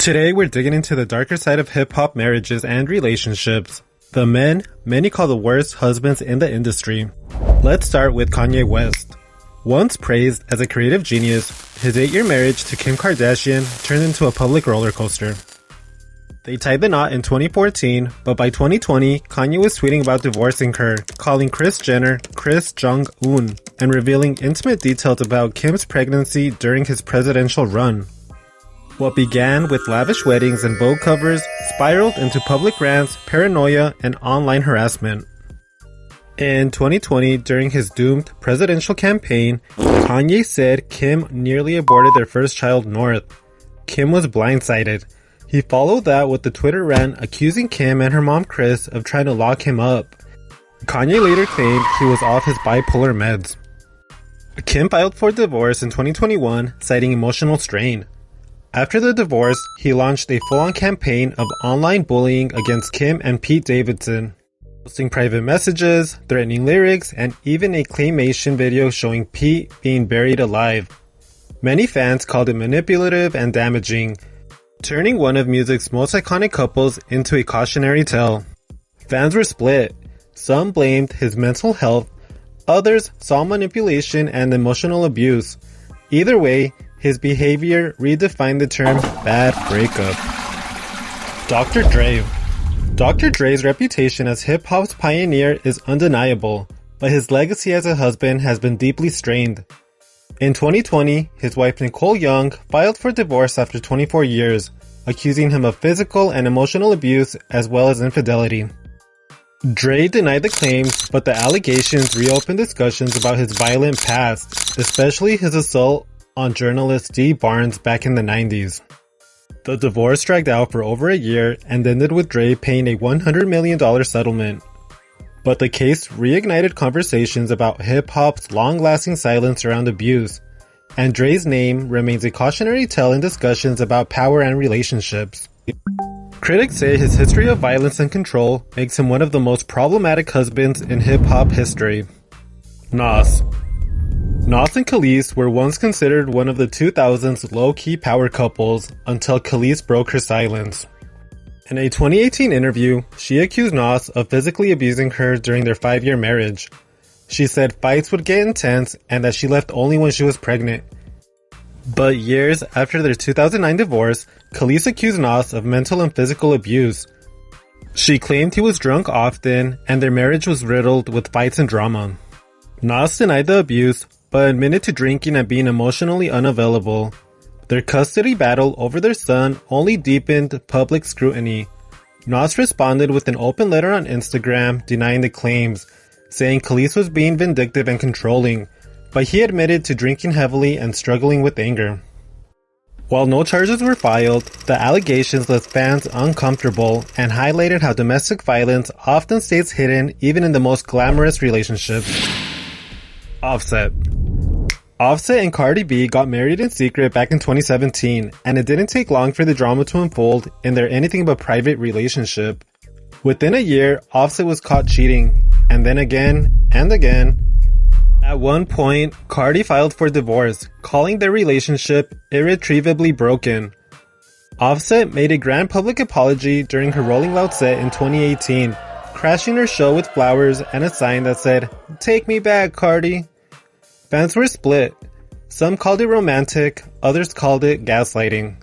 Today we're digging into the darker side of hip-hop marriages and relationships. The men many call the worst husbands in the industry. Let's start with Kanye West. Once praised as a creative genius, his 8-year marriage to Kim Kardashian turned into a public roller coaster. They tied the knot in 2014, but by 2020, Kanye was tweeting about divorcing her, calling Kris Jenner Kris Jong-un, and revealing intimate details about Kim's pregnancy during his presidential run. What began with lavish weddings and Vogue covers spiraled into public rants, paranoia, and online harassment. In 2020, during his doomed presidential campaign, Kanye said Kim nearly aborted their first child, North. Kim was blindsided. He followed that with the Twitter rant accusing Kim and her mom Kris of trying to lock him up. Kanye later claimed he was off his bipolar meds. Kim filed for divorce in 2021, citing emotional strain. After the divorce, he launched a full-on campaign of online bullying against Kim and Pete Davidson, posting private messages, threatening lyrics, and even a claymation video showing Pete being buried alive. Many fans called it manipulative and damaging, turning one of music's most iconic couples into a cautionary tale. Fans were split. Some blamed his mental health, others saw manipulation and emotional abuse. Either way, his behavior redefined the term bad breakup. Dr. Dre. Dr. Dre's reputation as hip-hop's pioneer is undeniable, but his legacy as a husband has been deeply strained. In 2020, his wife Nicole Young filed for divorce after 24 years, accusing him of physical and emotional abuse as well as infidelity. Dre denied the claims, but the allegations reopened discussions about his violent past, especially his assault on journalist Dee Barnes back in the 90s. The divorce dragged out for over a year and ended with Dre paying a $100 million settlement. But the case reignited conversations about hip-hop's long-lasting silence around abuse, and Dre's name remains a cautionary tale in discussions about power and relationships. Critics say his history of violence and control makes him one of the most problematic husbands in hip-hop history. Nas. Nas and Khalees were once considered one of the 2000s low-key power couples until Khalees broke her silence. In a 2018 interview, she accused Nas of physically abusing her during their 5-year marriage. She said fights would get intense and that she left only when she was pregnant. But years after their 2009 divorce, Khalees accused Nas of mental and physical abuse. She claimed he was drunk often and their marriage was riddled with fights and drama. Nas denied the abuse, but admitted to drinking and being emotionally unavailable. Their custody battle over their son only deepened public scrutiny. Nas responded with an open letter on Instagram denying the claims, saying Khalees was being vindictive and controlling, but he admitted to drinking heavily and struggling with anger. While no charges were filed, the allegations left fans uncomfortable and highlighted how domestic violence often stays hidden even in the most glamorous relationships. Offset. Offset and Cardi B got married in secret back in 2017, and it didn't take long for the drama to unfold in their anything but private relationship. Within a year, Offset was caught cheating, and then again, and again. At one point, Cardi filed for divorce, calling their relationship irretrievably broken. Offset made a grand public apology during her Rolling Loud set in 2018, crashing her show with flowers and a sign that said, "Take me back, Cardi." Fans were split. Some called it romantic, others called it gaslighting.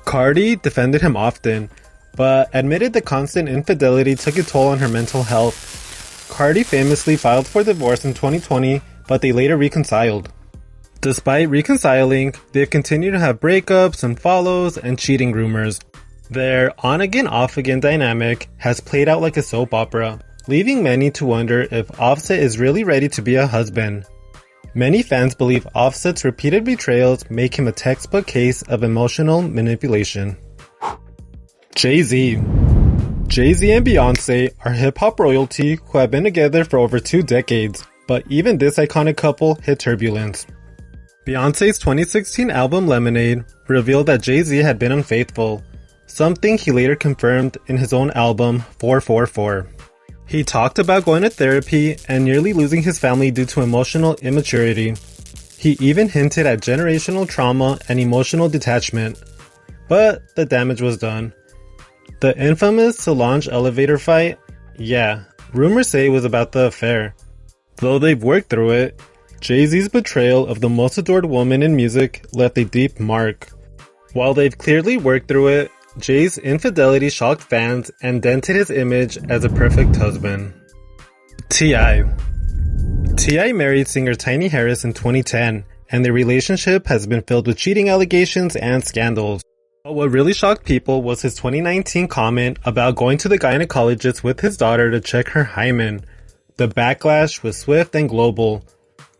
Cardi defended him often, but admitted the constant infidelity took a toll on her mental health. Cardi famously filed for divorce in 2020, but they later reconciled. Despite reconciling, they've continued to have breakups and follows and cheating rumors. Their on-again, off-again dynamic has played out like a soap opera, leaving many to wonder if Offset is really ready to be a husband. Many fans believe Offset's repeated betrayals make him a textbook case of emotional manipulation. Jay-Z. Jay-Z and Beyonce are hip-hop royalty who have been together for over 2 decades, but even this iconic couple hit turbulence. Beyonce's 2016 album Lemonade revealed that Jay-Z had been unfaithful, something he later confirmed in his own album 444. He talked about going to therapy and nearly losing his family due to emotional immaturity. He even hinted at generational trauma and emotional detachment. but the damage was done. The infamous Solange elevator fight? Yeah, rumors say it was about the affair. Though they've worked through it, Jay-Z's betrayal of the most adored woman in music left a deep mark. While they've clearly worked through it, Jay's infidelity shocked fans and dented his image as a perfect husband. T.I. T.I. married singer Tiny Harris in 2010, and their relationship has been filled with cheating allegations and scandals. But what really shocked people was his 2019 comment about going to the gynecologist with his daughter to check her hymen. The backlash was swift and global.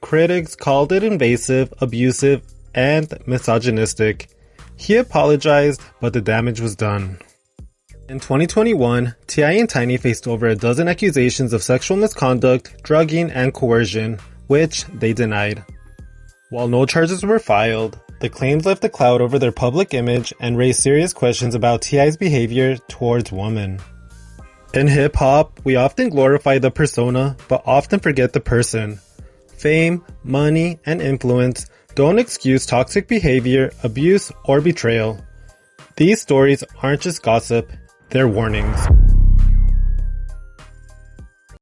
Critics called it invasive, abusive, and misogynistic. He apologized, but the damage was done. In 2021, T.I. and Tiny faced over a dozen accusations of sexual misconduct, drugging, and coercion, which they denied. While no charges were filed, the claims left a cloud over their public image and raised serious questions about T.I.'s behavior towards women. In hip-hop, we often glorify the persona, but often forget the person. Fame, money, and influence don't excuse toxic behavior, abuse, or betrayal. These stories aren't just gossip, they're warnings.